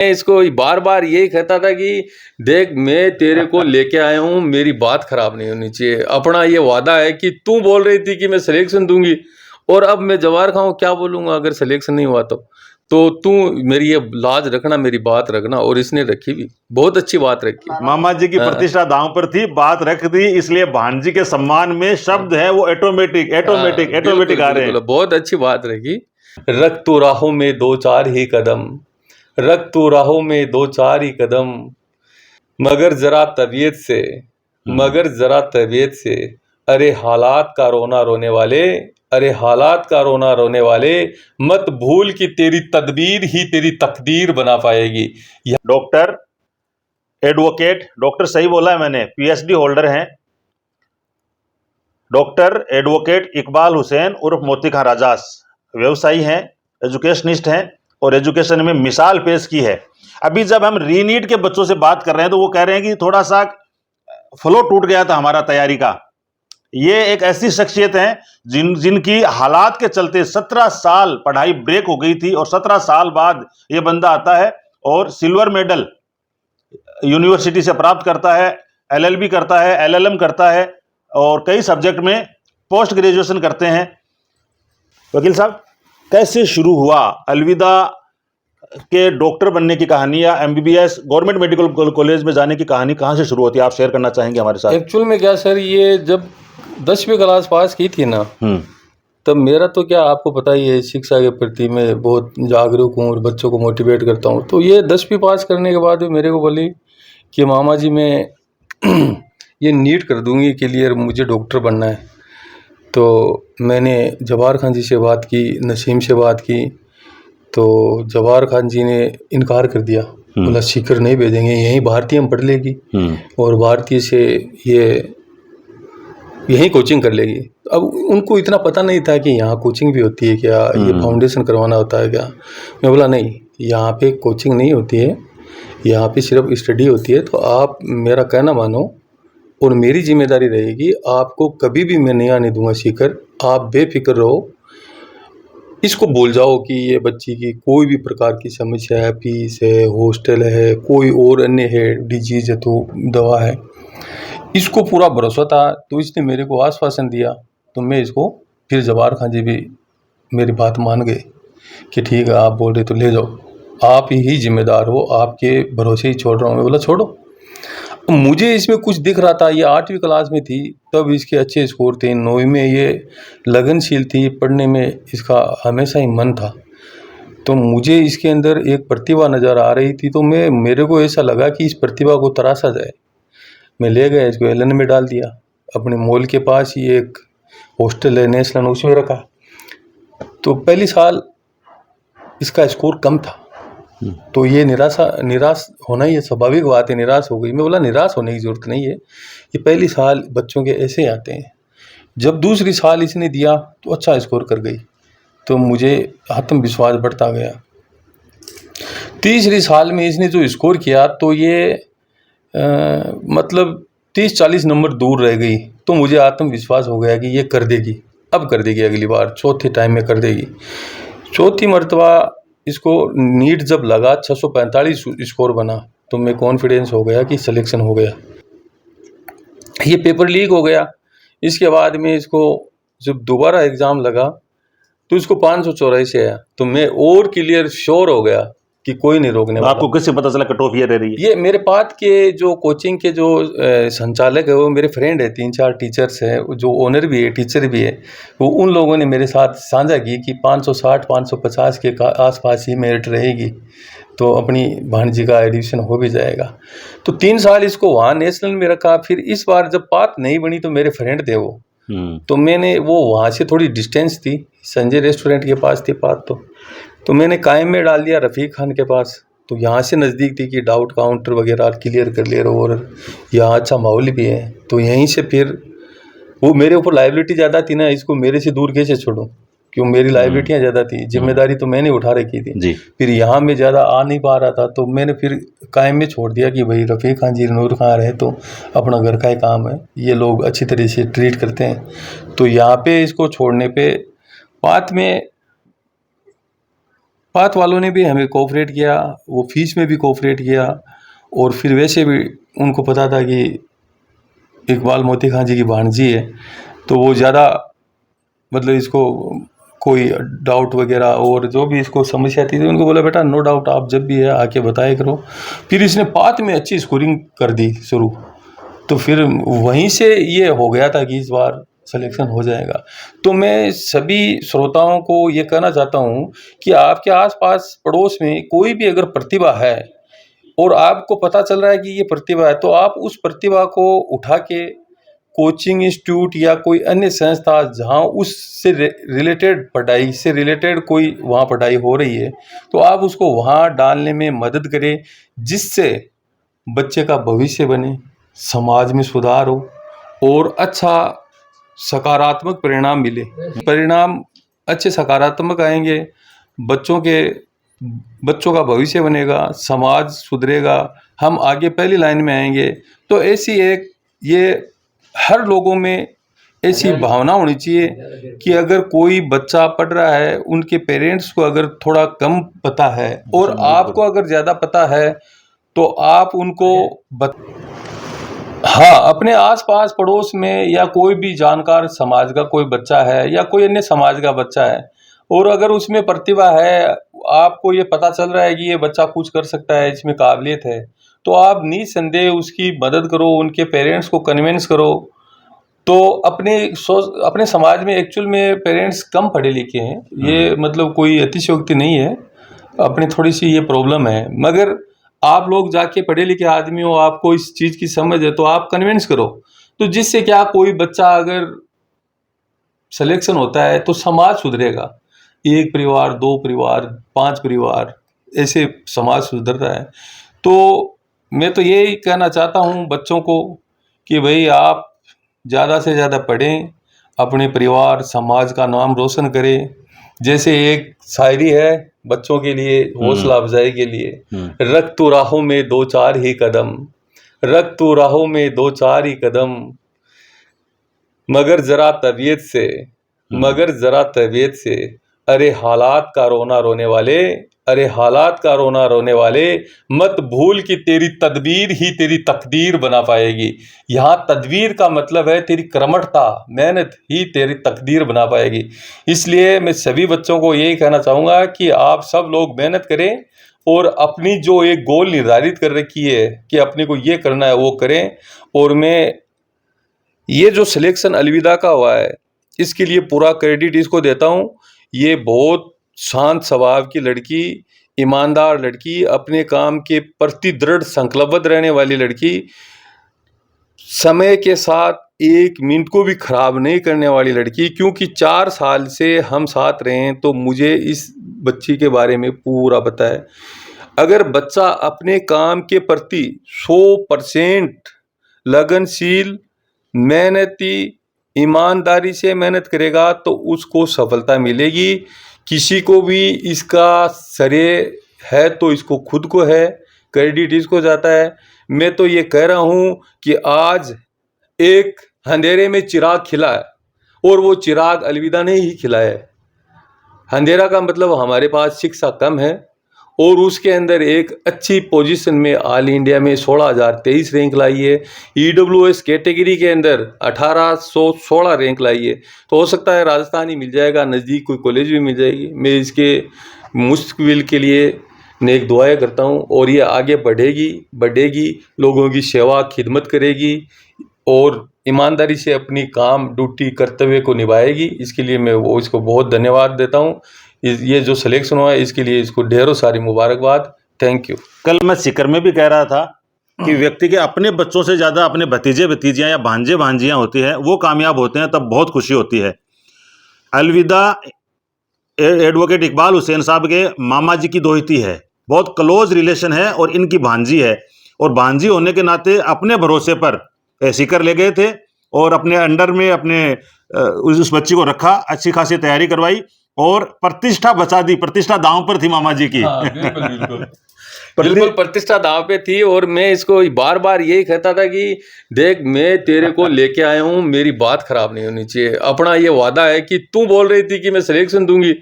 मैं इसको बार बार यही कहता था कि देख, मैं तेरे को लेके आया हूँ, मेरी बात खराब नहीं होनी चाहिए। अपना ये वादा है कि तू बोल रही थी कि मैं सिलेक्शन दूंगी, और अब मैं जवार खाऊं क्या बोलूंगा अगर सिलेक्शन नहीं हुआ तो तू मेरी ये लाज रखना, मेरी बात रखना। और इसने रखी भी, बहुत अच्छी बात रखी। मामा जी की प्रतिष्ठा दांव पर थी, बात रख दी, इसलिए भांजी के सम्मान में शब्द है वो ऑटोमेटिक ऑटोमेटिक ऑटोमेटिक आ रहे हैं। बहुत अच्छी बात रखी। रख तो राहों में दो चार ही कदम, रख तो राहों में दो चार ही कदम, मगर जरा तबीयत से, मगर जरा तबीयत से, अरे हालात का रोना रोने वाले, अरे हालात का रोना रोने वाले, मत भूल कि तेरी तदबीर ही तेरी तकदीर बना पाएगी। डॉक्टर एडवोकेट, डॉक्टर सही बोला है मैंने, पीएचडी होल्डर हैं डॉक्टर एडवोकेट इकबाल हुसैन उर्फ मोती खां राजास, व्यवसायी हैं, एजुकेशनिस्ट हैं और एजुकेशन में मिसाल पेश की है। अभी जब हम रीनीट के बच्चों से बात कर रहे हैं तो वो कह रहे हैं कि थोड़ा सा फ्लो टूट गया था हमारा तैयारी का। ये एक ऐसी शख्सियत है जिनकी हालात के चलते 17 साल पढ़ाई ब्रेक हो गई थी और 17 साल बाद ये बंदा आता है और सिल्वर मेडल यूनिवर्सिटी से प्राप्त करता है, एलएलबी करता है, एलएलएम करता है और कई सब्जेक्ट में पोस्ट ग्रेजुएशन करते हैं। वकील साहब, कैसे शुरू हुआ अलविदा के डॉक्टर बनने की कहानी या एमबीबीएस गवर्नमेंट मेडिकल कॉलेज में जाने की कहानी कहाँ से शुरू होती है, आप शेयर करना चाहेंगे हमारे साथ? एक्चुअल में क्या सर, ये जब 10वीं क्लास पास की थी ना, तब मेरा तो क्या आपको पता ही है, शिक्षा के प्रति मैं बहुत जागरूक हूँ और बच्चों को मोटिवेट करता हूँ। तो ये 10वीं पास करने के बाद मेरे को बोली कि मामा जी मैं ये नीट कर दूंगी क्लियर, मुझे डॉक्टर बनना है। तो मैंने जवाहर खान जी से बात की, नसीम से बात की, तो जवाहर खान जी ने इनकार कर दिया, बोला सीकर नहीं भेजेंगे, यहीं भारतीय में पढ़ लेगी और भारतीय से ये यहीं कोचिंग कर लेगी। अब उनको इतना पता नहीं था कि यहाँ कोचिंग भी होती है क्या, ये फाउंडेशन करवाना होता है क्या। मैं बोला नहीं, यहाँ पे कोचिंग नहीं होती है, यहाँ पे सिर्फ स्टडी होती है। तो आप मेरा कहना मानो और मेरी जिम्मेदारी रहेगी, आपको कभी भी मैं नहीं आने दूंगा सीकर, आप बेफिक्र रहो। इसको भूल जाओ कि ये बच्ची की कोई भी प्रकार की समस्या है, फीस है, हॉस्टल है, कोई और अन्य है, डिजीज है तो दवा है, इसको पूरा भरोसा था। तो इसने मेरे को आश्वासन दिया, तो मैं इसको फिर जवाहर खान जी भी मेरी बात मान गए कि ठीक है आप बोल रहे तो ले जाओ, आप ही जिम्मेदार हो, आपके भरोसे ही छोड़ रहा हूँ। मैं बोला छोड़ो। मुझे इसमें कुछ दिख रहा था, ये 8वीं क्लास में थी तब इसके अच्छे स्कोर थे, 9वीं में ये लगनशील थी, पढ़ने में इसका हमेशा ही मन था। तो मुझे इसके अंदर एक प्रतिभा नज़र आ रही थी, तो मेरे को ऐसा लगा कि इस प्रतिभा को तराशा जाए। मैं ले गया, इसको एलन में डाल दिया, अपने मॉल के पास ही एक हॉस्टल है नेशनल, उसमें रखा। तो पहली साल इसका स्कोर कम था, तो ये निराश होना ही स्वाभाविक बात है, निराश हो गई। मैं बोला निराश होने की ज़रूरत नहीं है, ये पहली साल बच्चों के ऐसे आते हैं। जब दूसरी साल इसने दिया तो अच्छा स्कोर कर गई, तो मुझे आत्मविश्वास बढ़ता गया। तीसरी साल में इसने जो स्कोर किया तो ये मतलब 30-40 नंबर दूर रह गई, तो मुझे आत्मविश्वास हो गया कि ये कर देगी, अब कर देगी, अगली बार चौथे टाइम में कर देगी। चौथी मर्तबा इसको नीट जब लगा 645 स्कोर बना, तो मैं कॉन्फिडेंस हो गया कि सिलेक्शन हो गया। ये पेपर लीक हो गया। इसके बाद में इसको जब दोबारा एग्ज़ाम लगा तो इसको 584 आया, तो मैं और क्लियर श्योर हो गया कि कोई नहीं रोकने वाला। आपको किससे पता चला कट ऑफ ये रह रही है? ये मेरे पास के जो कोचिंग के जो संचालक है वो मेरे फ्रेंड है, 3-4 टीचर्स हैं, जो ओनर भी है, टीचर भी है, वो उन लोगों ने मेरे साथ साझा की कि 560-550 के आसपास ही मेरिट रहेगी, तो अपनी भांजी का एडमिशन हो भी जाएगा। तो 3 साल इसको वहाँ नेशनल में रखा। फिर इस बार जब बात नहीं बनी तो मेरे फ्रेंड थे वो, तो मैंने वो वहाँ से थोड़ी डिस्टेंस थी, संजय रेस्टोरेंट के पास थी बात, तो मैंने कायम में डाल दिया रफ़ीक खान के पास। तो यहाँ से नज़दीक थी कि डाउट काउंटर वगैरह क्लियर कर ले रहे हो और यहाँ अच्छा माहौल भी है, तो यहीं से फिर वो मेरे ऊपर लाइबिलिटी ज़्यादा थी ना, इसको मेरे से दूर कैसे छोड़ूँ, क्यों मेरी लाइबिलिटियाँ ज़्यादा थी, जिम्मेदारी तो मैंने उठा रखी थी। फिर यहाँ मैं ज़्यादा आ नहीं पा रहा था, तो मैंने फिर कायम में छोड़ दिया कि भाई रफ़ीक खान जी, नूर खान रहे तो अपना घर का ही काम है, ये लोग अच्छी तरह से ट्रीट करते हैं। तो यहाँ पे इसको छोड़ने पे बाद में पाथ वालों ने भी हमें कोऑपरेट किया, वो फीस में भी कोऑपरेट किया, और फिर वैसे भी उनको पता था कि इकबाल मोती खां जी की भांजी है, तो वो ज़्यादा मतलब इसको कोई डाउट वगैरह और जो भी इसको समस्या थी, तो उनको बोला बेटा नो डाउट, आप जब भी है आके बताया करो। फिर इसने पाथ में अच्छी स्कोरिंग कर दी शुरू, तो फिर वहीं से ये हो गया था कि इस बार सिलेक्शन हो जाएगा। तो मैं सभी श्रोताओं को ये कहना चाहता हूँ कि आपके आसपास पड़ोस में कोई भी अगर प्रतिभा है और आपको पता चल रहा है कि ये प्रतिभा है, तो आप उस प्रतिभा को उठा के कोचिंग इंस्टीट्यूट या कोई अन्य संस्था जहाँ उससे रिलेटेड पढ़ाई से रिलेटेड कोई वहाँ पढ़ाई हो रही है, तो आप उसको वहाँ डालने में मदद करें, जिससे बच्चे का भविष्य बने, समाज में सुधार हो और अच्छा सकारात्मक परिणाम मिले। परिणाम अच्छे सकारात्मक आएंगे, बच्चों का भविष्य बनेगा, समाज सुधरेगा, हम आगे पहली लाइन में आएंगे। तो ऐसी एक ये हर लोगों में ऐसी भावना होनी चाहिए कि अगर कोई बच्चा पढ़ रहा है, उनके पेरेंट्स को अगर थोड़ा कम पता है और आपको अगर ज़्यादा पता है, तो आप उनको हाँ, अपने आस-पास पड़ोस में या कोई भी जानकार समाज का कोई बच्चा है या कोई अन्य समाज का बच्चा है और अगर उसमें प्रतिभा है, आपको ये पता चल रहा है कि ये बच्चा कुछ कर सकता है, इसमें काबिलियत है, तो आप निस्संदेह उसकी मदद करो, उनके पेरेंट्स को कन्विंस करो। तो अपने समाज में एक्चुअल में पेरेंट्स कम पढ़े लिखे हैं, ये मतलब कोई अतिशयोक्ति नहीं है, अपनी थोड़ी सी ये प्रॉब्लम है, मगर आप लोग जाके पढ़े लिखे आदमी हो, आपको इस चीज़ की समझ है, तो आप कन्विंस करो। तो जिससे क्या, कोई बच्चा अगर सिलेक्शन होता है तो समाज सुधरेगा, 1 परिवार, 2 परिवार, 5 परिवार, ऐसे समाज सुधरता है। तो मैं तो यही कहना चाहता हूँ बच्चों को कि भाई आप ज़्यादा से ज़्यादा पढ़ें, अपने परिवार समाज का नाम रोशन करें। जैसे एक शायरी है बच्चों के लिए, हौसला अफजाई के लिए, रख तू राहों में 2-4 ही कदम, रख तू राहों में 2-4 ही कदम, मगर जरा तबीयत से, मगर जरा तबीयत से, अरे हालात का रोना रोने वाले, अरे हालात का रोना रोने वाले, मत भूल कि तेरी तदबीर ही तेरी तकदीर बना पाएगी। यहाँ तदबीर का मतलब है तेरी कर्मठता, मेहनत ही तेरी तकदीर बना पाएगी। इसलिए मैं सभी बच्चों को यही कहना चाहूँगा कि आप सब लोग मेहनत करें और अपनी जो एक गोल निर्धारित कर रखी है कि अपने को ये करना है वो करें। और मैं ये जो सिलेक्शन अलविदा का हुआ है, इसके लिए पूरा क्रेडिट इसको देता हूँ। ये बहुत शांत स्वभाव की लड़की, ईमानदार लड़की, अपने काम के प्रति दृढ़ संकल्पबद्ध रहने वाली लड़की, समय के साथ 1 मिनट को भी खराब नहीं करने वाली लड़की। क्योंकि 4 साल से हम साथ रहे हैं, तो मुझे इस बच्ची के बारे में पूरा पता है। अगर बच्चा अपने काम के प्रति 100% लगनशील, मेहनती, ईमानदारी से मेहनत करेगा, तो उसको सफलता मिलेगी। किसी को भी इसका श्रेय है तो इसको खुद को है, क्रेडिट इसको जाता है। मैं तो ये कह रहा हूँ कि आज एक अंधेरे में चिराग खिला है और वो चिराग अलविदा नहीं ही खिला है। अंधेरा का मतलब हमारे पास शिक्षा कम है और उसके अंदर एक अच्छी पोजीशन में ऑल इंडिया में 16,023 रैंक लाई है। EWS कैटेगरी के अंदर 1816 रैंक लाई है। तो हो सकता है राजस्थान ही मिल जाएगा, नज़दीक कोई कॉलेज भी मिल जाएगी। मैं इसके मुस्तकबिल के लिए नेक दुआएं करता हूँ और ये आगे बढ़ेगी, लोगों की सेवा खिदमत करेगी और ईमानदारी से अपनी काम ड्यूटी कर्तव्य को निभाएगी। इसके लिए मैं इसको बहुत धन्यवाद देता हूँ। ये जो सिलेक्शन हुआ है इसके लिए इसको ढेरों सारी मुबारकबाद। Thank you. कल मैं सीकर में भी कह रहा था कि व्यक्ति के अपने बच्चों से ज़्यादा अपने भतीजे भतीजियाँ या भांजे भांजियाँ होती हैं, वो कामयाब होते हैं, तब बहुत खुशी होती है। अलविदा एडवोकेट इकबाल हुसैन साहब के मामा जी की दोहिती है, बहुत क्लोज रिलेशन है और इनकी भांजी है। और भांजी होने के नाते अपने भरोसे पर सीकर ले गए थे और अपने अंडर में उस बच्ची को रखा, अच्छी खासी तैयारी करवाई और प्रतिष्ठा बचा दी। प्रतिष्ठा दांव पर थी मामा जी की। हाँ, बिल्कुल प्रतिष्ठा दांव पे थी। और मैं इसको बार बार यही कहता था कि देख, मैं तेरे को लेके आया हूँ, मेरी बात खराब नहीं होनी चाहिए। अपना ये वादा है कि तू बोल रही थी कि मैं सिलेक्शन दूंगी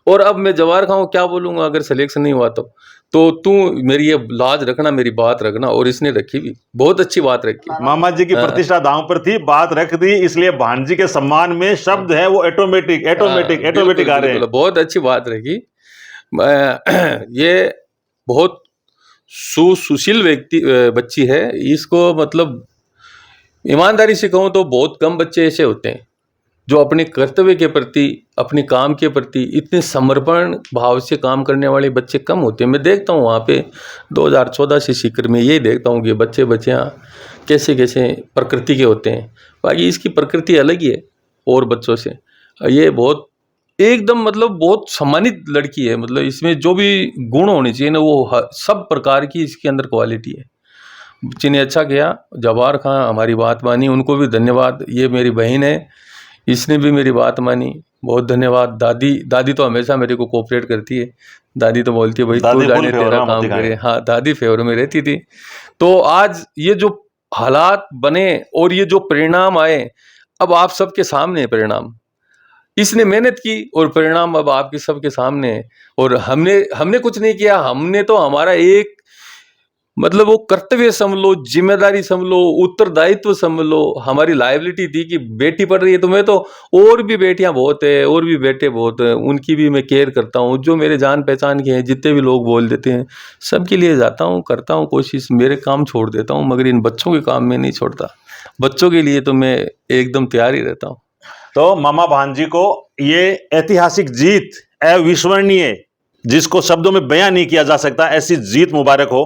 और अब मैं जवार खाऊं क्या बोलूंगा अगर सिलेक्शन नहीं हुआ तो तू मेरी ये लाज रखना, मेरी बात रखना। और इसने रखी भी, बहुत अच्छी बात रखी। मामा जी की प्रतिष्ठा दांव पर थी, बात रख दी, इसलिए भांजी के सम्मान में शब्द है वो ऑटोमेटिक ऑटोमेटिक ऑटोमेटिक आ रहे हैं। बहुत अच्छी बात रखी। ये बहुत सुशील व्यक्ति बच्ची है। इसको मतलब ईमानदारी से कहूँ तो बहुत कम बच्चे ऐसे होते हैं जो अपने कर्तव्य के प्रति, अपने काम के प्रति इतने समर्पण भाव से काम करने वाले बच्चे कम होते हैं। मैं देखता हूँ वहाँ पे 2014 से सीकर में यही देखता हूँ कि बच्चियाँ कैसे कैसे प्रकृति के होते हैं। बाकी इसकी प्रकृति अलग ही है और बच्चों से। ये बहुत एकदम मतलब बहुत सम्मानित लड़की है। मतलब इसमें जो भी गुण होने चाहिए ना वो सब प्रकार की इसके अंदर क्वालिटी है। बच्ची ने अच्छा किया, जवाहर खां हमारी बात मानी, उनको भी धन्यवाद। ये मेरी बहन है, इसने भी मेरी बात मानी, बहुत धन्यवाद। दादी तो हमेशा मेरे को कोऑपरेट करती है। दादी तो बोलती है भाई तू जाने तेरा काम करे। हाँ, दादी फेवर में रहती थी। तो आज ये जो हालात बने और ये जो परिणाम आए, अब आप सबके सामने है परिणाम। इसने मेहनत की और परिणाम अब आपके सबके सामने है। और हमने कुछ नहीं किया, हमने तो हमारा एक मतलब वो कर्तव्य समझ लो, जिम्मेदारी समझ लो, उत्तरदायित्व समझ लो, हमारी लायबिलिटी थी कि बेटी पढ़ रही है तो मैं तो, और भी बेटियां बहुत है और भी बेटे बहुत है, उनकी भी मैं केयर करता हूँ। जो मेरे जान पहचान के हैं, जितने भी लोग बोल देते हैं, सबके लिए जाता हूँ, करता हूँ कोशिश। मेरे काम छोड़ देता हूँ मगर इन बच्चों के काम में नहीं छोड़ता। बच्चों के लिए तो मैं एकदम तैयार ही रहता हूँ। तो मामा भांजी को ये ऐतिहासिक जीत, अविस्मरणीय, जिसको शब्दों में बयां नहीं किया जा सकता, ऐसी जीत मुबारक हो।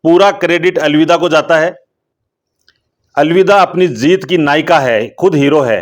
पूरा क्रेडिट अलविदा को जाता है। अलविदा अपनी जीत की नायिका है, खुद हीरो है।